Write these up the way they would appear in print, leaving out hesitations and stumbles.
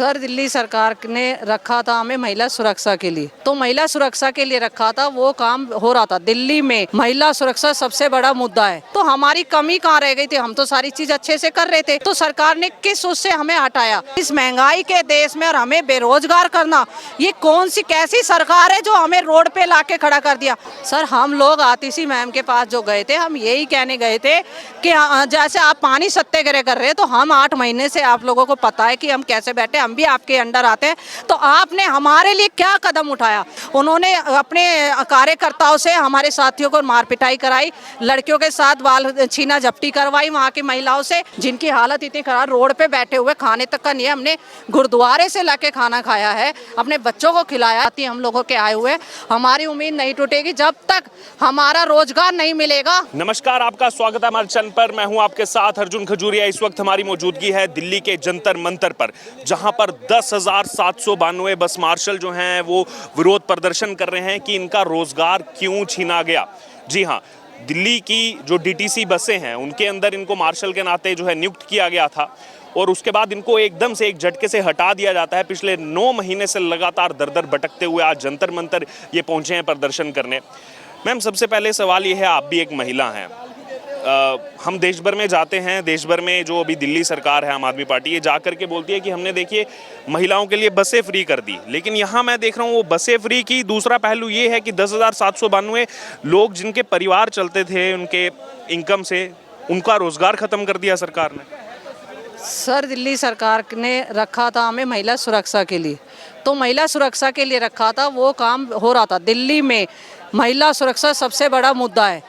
Sir Delhi सरकार ने रखा था हमें महिला सुरक्षा के लिए, तो महिला सुरक्षा के लिए रखा था, वो काम हो रहा था। दिल्ली में महिला सुरक्षा सबसे बड़ा मुद्दा है, तो हमारी कमी कहाँ रह गई थी? हम तो सारी चीज अच्छे से कर रहे थे, तो सरकार ने किस उससे हमें हटाया? इस महंगाई के देश में और हमें बेरोजगार करना, ये कौन सी कैसी सरकार है जो हमें रोड पे लाके खड़ा कर दिया? सर हम लोग आतिशी मैम के पास जो गए थे, हम यही कहने गए थे कि जैसे आप पानी सत्याग्रह कर रहे हैं, तो हम 8 महीने से आप लोगों को पता है कि हम कैसे बैठे, हम भी आपके अंडर आते हैं, तो आपने हमारे लिए क्या कदम उठाया? उन्होंने अपने कार्यकर्ताओं से हमारे साथियों को मार पिटाई कराई, लड़कियों के साथ बाल छीना झपटी करवाई, वहाँ की महिलाओं से जिनकी हालत इतनी खराब, रोड पे बैठे हुए, खाने तक का नहीं है। हमने गुरुद्वारे से लाके खाना खाया है, अपने बच्चों को खिलाया। हम लोगों के आए हुए, हमारी उम्मीद नहीं टूटेगी जब तक हमारा रोजगार नहीं मिलेगा। नमस्कार, आपका स्वागत है हमारे चैनल पर। मैं हूं आपके साथ अर्जुन खजूरिया। इस वक्त हमारी मौजूदगी है दिल्ली के जंतर मंतर पर, जहां पर 10,792 बस मार्शल जो हैं वो विरोध प्रदर्शन कर रहे हैं कि इनका रोजगार क्यों छीना गया। जी हां, दिल्ली की जो डीटीसी बसें हैं उनके अंदर इनको मार्शल के नाते जो है नियुक्त किया गया था, और उसके बाद इनको एकदम से एक झटके से हटा दिया जाता है। पिछले 9 महीने से लगातार दर दर भटकते हुए आज जंतर मंतर ये पहुंचे हैं प्रदर्शन करने। मैम, सबसे पहले सवाल ये है, आप भी एक महिला हैं, हम देश भर में जाते हैं, देश भर में जो अभी दिल्ली सरकार है आम आदमी पार्टी, ये जा करके बोलती है कि हमने देखिए महिलाओं के लिए बसें फ्री कर दी, लेकिन यहाँ मैं देख रहा हूँ वो बसें फ्री की दूसरा पहलू ये है कि 10,792 लोग जिनके परिवार चलते थे उनके इनकम से, उनका रोजगार खत्म कर दिया सरकार ने। सर दिल्ली सरकार ने रखा था हमें महिला सुरक्षा के लिए, तो महिला सुरक्षा के लिए रखा था, वो काम हो रहा था। दिल्ली में महिला सुरक्षा सबसे बड़ा मुद्दा है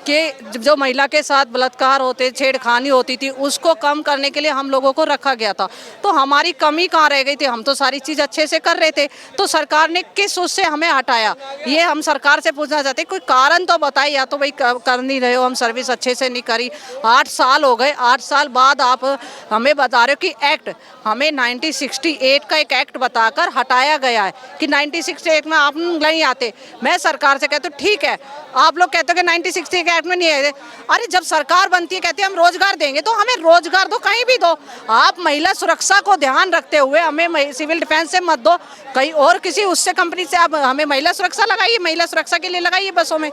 कि जो महिला के साथ बलात्कार होते, छेड़खानी होती थी, उसको कम करने के लिए हम लोगों को रखा गया था। तो हमारी कमी कहाँ रह गई थी? हम तो सारी चीज़ अच्छे से कर रहे थे, तो सरकार ने किस उससे हमें हटाया? ये हम सरकार से पूछना चाहते हैं, कोई कारण तो बताइए। या तो भाई कर नहीं रहे हो, हम सर्विस अच्छे से नहीं करी, 8 साल हो गए, 8 साल बाद आप हमें बता रहे हो कि एक्ट, हमें 1968 का एक एक्ट बताकर हटाया गया है कि 1968 में आप नहीं आते। मैं सरकार से कहती हूँ ठीक है, आप लोग कहते हो कि 1968 के एक्ट में नहीं है, अरे जब सरकार बनती है कहते हैं हम रोजगार देंगे, तो हमें रोजगार दो, कहीं भी दो। आप महिला सुरक्षा को ध्यान रखते हुए हमें सिविल डिफेंस से मत दो, कहीं और किसी उससे कंपनी से आप हमें महिला सुरक्षा लगाइए, महिला सुरक्षा के लिए लगाइए बसों में।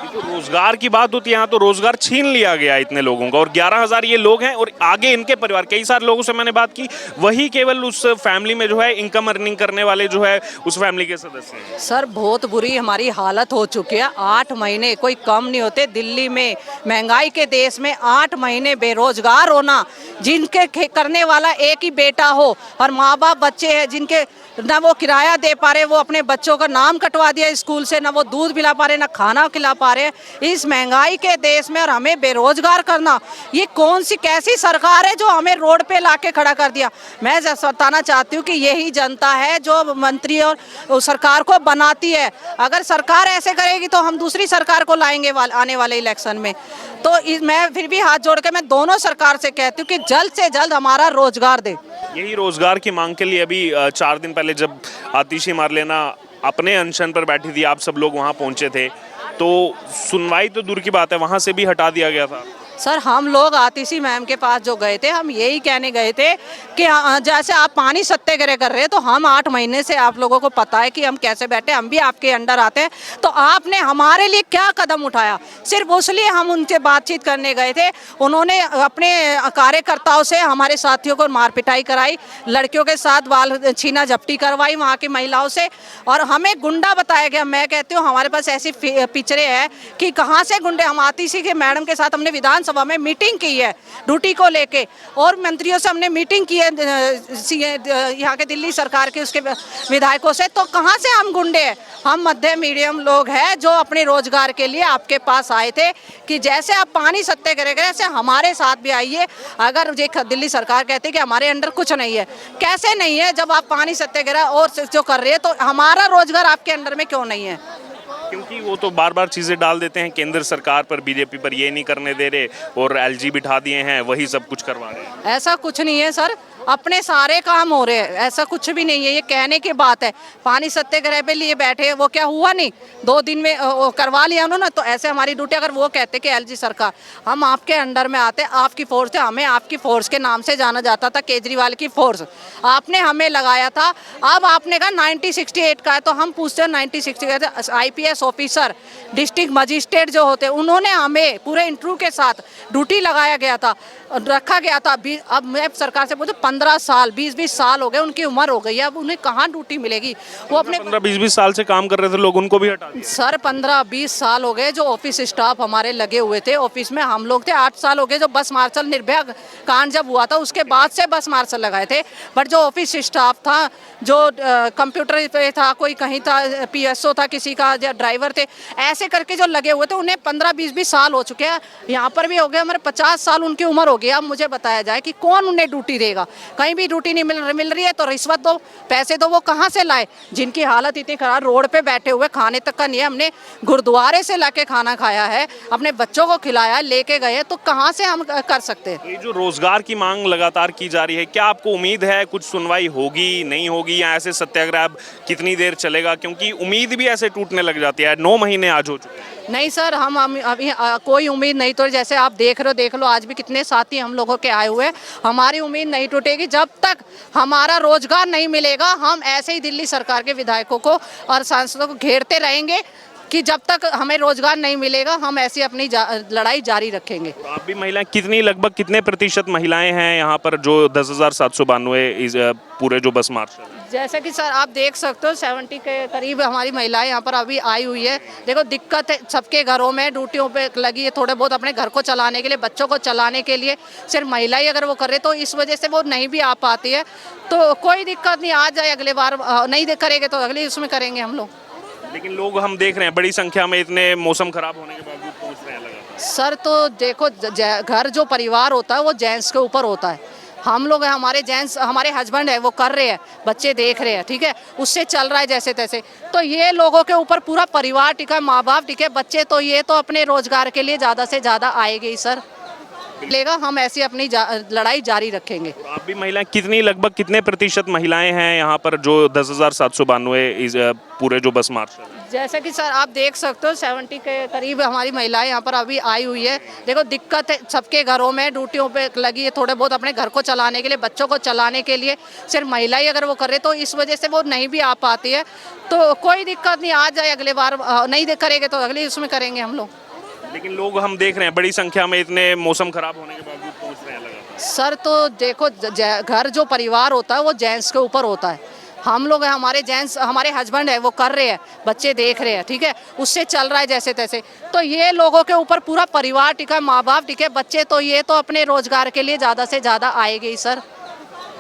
तो रोजगार की बात होती है, यहाँ तो रोजगार छीन लिया गया इतने लोगों का, और 11,000 ये लोग हैं, और आगे इनके परिवार, कई सारे लोगों से मैंने बात की, वही केवल उस फैमिली में जो है इनकम अर्निंग करने वाले जो है उस फैमिली के सदस्य हैं। सर बहुत बुरी हमारी हालत हो चुकी है, 8 महीने कोई कम नहीं होते। दिल्ली में महंगाई के देश में 8 महीने बेरोजगार होना, जिनके करने वाला एक ही बेटा हो और माँ बाप बच्चे हैं जिनके ना वो किराया दे पा रहे, वो अपने बच्चों का नाम कटवा दिया स्कूल से, ना वो दूध पिला पा रहे, ना खाना खिला पा रहे, इस महंगाई के देश में और हमें बेरोजगार करना, ये कौन सी कैसी सरकार है जो हमें रोड पे लाके खड़ा कर दिया? मैं बताना चाहती हूँ कि यही जनता है जो मंत्री और सरकार को बनाती है। अगर सरकार ऐसे करेगी तो हम दूसरी सरकार को लाएंगे आने वाले इलेक्शन में। तो मैं फिर भी हाथ जोड़ के मैं दोनों सरकार से कहती हूँ कि जल्द से जल्द हमारा रोजगार दे। यही रोजगार की मांग के लिए अभी 4 दिन पहले जब आतिशी मारलेना अपने अनशन पर बैठी थी, आप सब लोग वहां पहुंचे थे, तो सुनवाई तो दूर की बात है, वहां से भी हटा दिया गया था। सर हम लोग आतिशी मैम के पास जो गए थे, हम यही कहने गए थे कि जैसे आप पानी सत्याग्रह कर रहे हैं, तो हम 8 महीने से आप लोगों को पता है कि हम कैसे बैठे, हम भी आपके अंडर आते हैं, तो आपने हमारे लिए क्या कदम उठाया? सिर्फ उसलिए हम उनसे बातचीत करने गए थे। उन्होंने अपने कार्यकर्ताओं से हमारे साथियों को मार पिटाई कराई, लड़कियों के साथ बाल छीना झपटी करवाई वहाँ की महिलाओं से, और हमें गुंडा बताया गया। मैं कहती हूँ हमारे पास ऐसी पिक्चरें हैं कि कहाँ से गुंडे। हम आतिशी के मैडम के साथ हमने विधान सभा में मीटिंग की है ड्यूटी को लेके, और मंत्रियों से हमने मीटिंग की है यहाँ के दिल्ली सरकार के उसके विधायकों से। तो कहाँ से हम गुंडे हैं? हम मध्य मीडियम लोग हैं जो अपने रोजगार के लिए आपके पास आए थे कि जैसे आप पानी सत्याग्रह करें, ऐसे हमारे साथ भी आइए। अगर दिल्ली सरकार कहती है कि हमारे अंडर कुछ नहीं है, कैसे नहीं है? जब आप पानी सत्याग्रह और जो कर रहे हैं, तो हमारा रोजगार आपके अंडर में क्यों नहीं है? क्योंकि वो तो बार बार चीजें डाल देते हैं, केंद्र सरकार पर, बीजेपी पर ये नहीं करने दे रहे, और एलजी बिठा दिए हैं, वही सब कुछ करवा रहे हैं। ऐसा कुछ नहीं है सर, अपने सारे काम हो रहे हैं, ऐसा कुछ भी नहीं है, ये कहने की बात है। पानी सत्याग्रह पे लिए बैठे, वो क्या हुआ नहीं, 2 दिन में वो करवा लिया उन्होंने। तो ऐसे हमारी ड्यूटी, अगर वो कहते कि एलजी सरकार हम आपके अंडर में आते, आपकी फोर्स है, हमें आपकी फोर्स के नाम से जाना जाता था, केजरीवाल की फोर्स, आपने हमें लगाया था। अब आपने कहा 1968 का है, तो हम पूछते हैं 1968 IPS ऑफिसर, डिस्ट्रिक्ट मजिस्ट्रेट जो होते, उन्होंने हमें पूरे इंटरव्यू के साथ ड्यूटी लगाया गया था, रखा गया था। अब मैं सरकार से पूछूं, 15 साल 20-20 साल हो गए, उनकी उम्र हो गई है, अब उन्हें कहाँ ड्यूटी मिलेगी? वो अपने 15-20 साल से काम कर रहे थे लोग, उनको भी हटा दिया। सर 15-20 साल हो गए जो ऑफिस स्टाफ हमारे लगे हुए थे ऑफिस में, हम लोग थे। 8 साल हो गए जो बस मार्शल निर्भया कांड जब हुआ था उसके बाद से बस मार्शल लगाए थे। बट जो ऑफिस स्टाफ था, जो कंप्यूटर पे था, कोई कहीं था, PSO था किसी का, या ड्राइवर थे, ऐसे करके जो लगे हुए थे उन्हें 15-20 साल हो चुके हैं। यहाँ पर भी हो गए हमारे 50 साल उनकी उम्र हो गई। अब मुझे बताया जाए कि कौन उन्हें ड्यूटी देगा? कहीं भी ड्यूटी नहीं मिल रही है तो रिश्वत दो, पैसे दो, वो कहाँ से लाए? जिनकी हालत इतनी खराब, रोड पे बैठे हुए, खाने तक का नहीं है, हमने गुरुद्वारे से लाके खाना खाया है, अपने बच्चों को खिलाया, लेके गए, तो कहाँ से हम कर सकते हैं? ये जो रोजगार की मांग लगातार की जा रही है, क्या आपको उम्मीद है कुछ सुनवाई होगी, नहीं होगी, या ऐसे सत्याग्रह अब कितनी देर चलेगा? क्योंकि उम्मीद भी ऐसे टूटने लग जाती है। 9 महीने आज हो चुके हैं। नहीं सर, हम अभी कोई उम्मीद नहीं। तो जैसे आप देख लो आज भी कितने साथी हम लोगों के आए हुए हैं। हमारी उम्मीद नहीं टूटेगी जब तक हमारा रोजगार नहीं मिलेगा। हम ऐसे ही दिल्ली सरकार के विधायकों को और सांसदों को घेरते रहेंगे कि जब तक हमें रोजगार नहीं मिलेगा हम ऐसी अपनी लड़ाई जारी रखेंगे। तो आप भी महिलाएं, कितनी, लगभग कितने प्रतिशत महिलाएं हैं यहाँ पर जो 10,792 पूरे जो बस मार्शल? जैसे कि सर आप देख सकते हो 70 के करीब हमारी महिलाएं यहाँ पर अभी आई हुई है। देखो दिक्कत है, सबके घरों में ड्यूटियों पे लगी है, थोड़े बहुत अपने घर को चलाने के लिए, बच्चों को चलाने के लिए। सिर्फ महिलाएं अगर वो करे तो इस वजह से वो नहीं भी आ पाती है। तो कोई दिक्कत नहीं, आ जाए अगले बार, नहीं करेंगे तो अगले उसमें करेंगे हम लोग। लेकिन लोग हम देख रहे हैं बड़ी संख्या में इतने मौसम खराब होने के बावजूद पहुंच रहे हैं लगातार। सर तो देखो, घर जो परिवार होता है वो जेंट्स के ऊपर होता है। हम लोग हैं, हमारे जेंट्स, हमारे हस्बैंड है, वो कर रहे हैं, बच्चे देख रहे हैं, ठीक है, उससे चल रहा है जैसे तैसे। तो ये लोगों के ऊपर पूरा परिवार टिका है, माँ बाप टिके, बच्चे, तो ये तो अपने रोजगार के लिए ज़्यादा से ज़्यादा आएंगे ही सर। लेगा, हम ऐसी अपनी लड़ाई जारी रखेंगे। तो आप भी महिलाएं, कितनी, लगभग कितने प्रतिशत महिलाएं हैं यहाँ पर जो 10,792 पूरे जो बस मार्शल? जैसे कि सर आप देख सकते हो 70 के करीब हमारी महिलाएं यहाँ पर अभी आई हुई है। देखो दिक्कत है, सबके घरों में ड्यूटियों पे लगी है, थोड़े बहुत अपने घर को चलाने के लिए, बच्चों को चलाने के लिए। सिर्फ महिलाएं अगर वो करे तो इस वजह से वो नहीं भी आ पाती है। तो कोई दिक्कत नहीं, आ जाए अगले बार, नहीं करेंगे तो अगले उसमें करेंगे हम लोग। लेकिन लोग हम देख रहे हैं बड़ी संख्या में इतने मौसम खराब होने के बावजूद पहुंच रहे हैं लगातार। सर तो देखो, घर जो परिवार होता है वो जेंट्स के ऊपर होता है। हम लोग हैं, हमारे जेंट्स, हमारे हस्बैंड है, वो कर रहे हैं, बच्चे देख रहे हैं, ठीक है, उससे चल रहा है जैसे तैसे। तो ये लोगों के ऊपर पूरा परिवार टिका है, माँ बाप टिके, बच्चे, तो ये तो अपने रोजगार के लिए ज़्यादा से ज़्यादा आएंगे ही सर।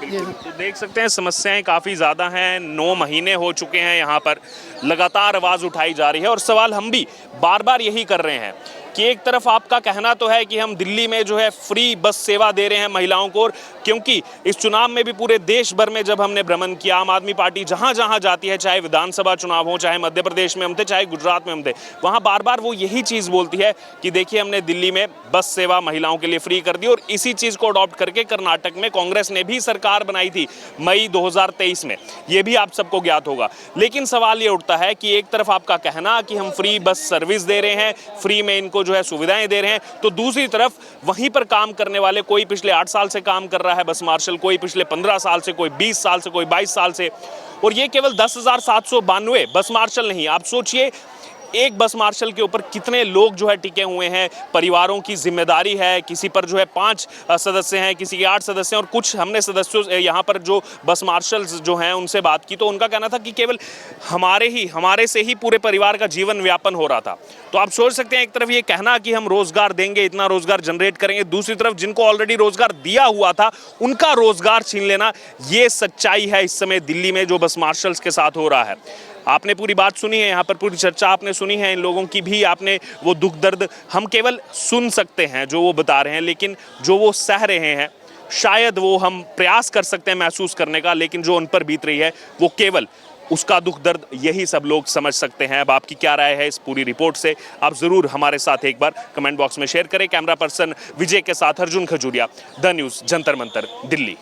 तो देख सकते हैं समस्याएं काफ़ी ज़्यादा हैं। 9 महीने हो चुके हैं, यहाँ पर लगातार आवाज़ उठाई जा रही है और सवाल हम भी बार बार यही कर रहे हैं कि एक तरफ आपका कहना तो है कि हम दिल्ली में जो है फ्री बस सेवा दे रहे हैं महिलाओं को, क्योंकि इस चुनाव में भी पूरे देश भर में जब हमने भ्रमण किया, आम आदमी पार्टी जहां जहां जाती है, चाहे विधानसभा चुनाव हो, चाहे मध्य प्रदेश में हम थे, चाहे गुजरात में हम थे, वहां बार बार वो यही चीज़ बोलती है कि देखिए हमने दिल्ली में बस सेवा महिलाओं के लिए फ्री कर दी। और इसी चीज़ को अडॉप्ट करके कर्नाटक में कांग्रेस ने भी सरकार बनाई थी मई 2023 में, ये भी आप सबको ज्ञात होगा। लेकिन सवाल ये उठता है कि एक तरफ आपका कहना कि हम फ्री बस सर्विस दे रहे हैं, फ्री में इनको जो है सुविधाएं दे रहे हैं, तो दूसरी तरफ वहीं पर काम करने वाले, कोई पिछले 8 साल से काम कर रहा है बस मार्शल, कोई पिछले 15 साल से, कोई 20 साल से, कोई 22 साल से, और ये केवल 10,792 बस मार्शल नहीं। आप सोचिए एक बस मार्शल के ऊपर कितने लोग जो है टिके हुए हैं, परिवारों की जिम्मेदारी है, किसी पर जो है 5 सदस्य हैं, किसी के 8 सदस्य हैं, और कुछ हमने सदस्यों यहाँ पर जो बस मार्शल्स जो हैं उनसे बात की तो उनका कहना था कि केवल हमारे से ही पूरे परिवार का जीवन व्यापन हो रहा था। तो आप सोच सकते हैं, एक तरफ ये कहना कि हम रोजगार देंगे, इतना रोजगार जनरेट करेंगे, दूसरी तरफ जिनको ऑलरेडी रोजगार दिया हुआ था उनका रोजगार छीन लेना, ये सच्चाई है इस समय दिल्ली में जो बस मार्शल्स के साथ हो रहा है। आपने पूरी बात सुनी है, यहाँ पर पूरी चर्चा आपने सुनी है, इन लोगों की भी आपने वो दुख दर्द हम केवल सुन सकते हैं जो वो बता रहे हैं, लेकिन जो वो सह रहे हैं शायद वो हम प्रयास कर सकते हैं महसूस करने का, लेकिन जो उन पर बीत रही है वो केवल उसका दुख दर्द यही सब लोग समझ सकते हैं। अब आपकी क्या राय है इस पूरी रिपोर्ट से, आप ज़रूर हमारे साथ एक बार कमेंट बॉक्स में शेयर करें। कैमरा पर्सन विजय के साथ अर्जुन खजूरिया, द न्यूज़, जंतर मंतर, दिल्ली।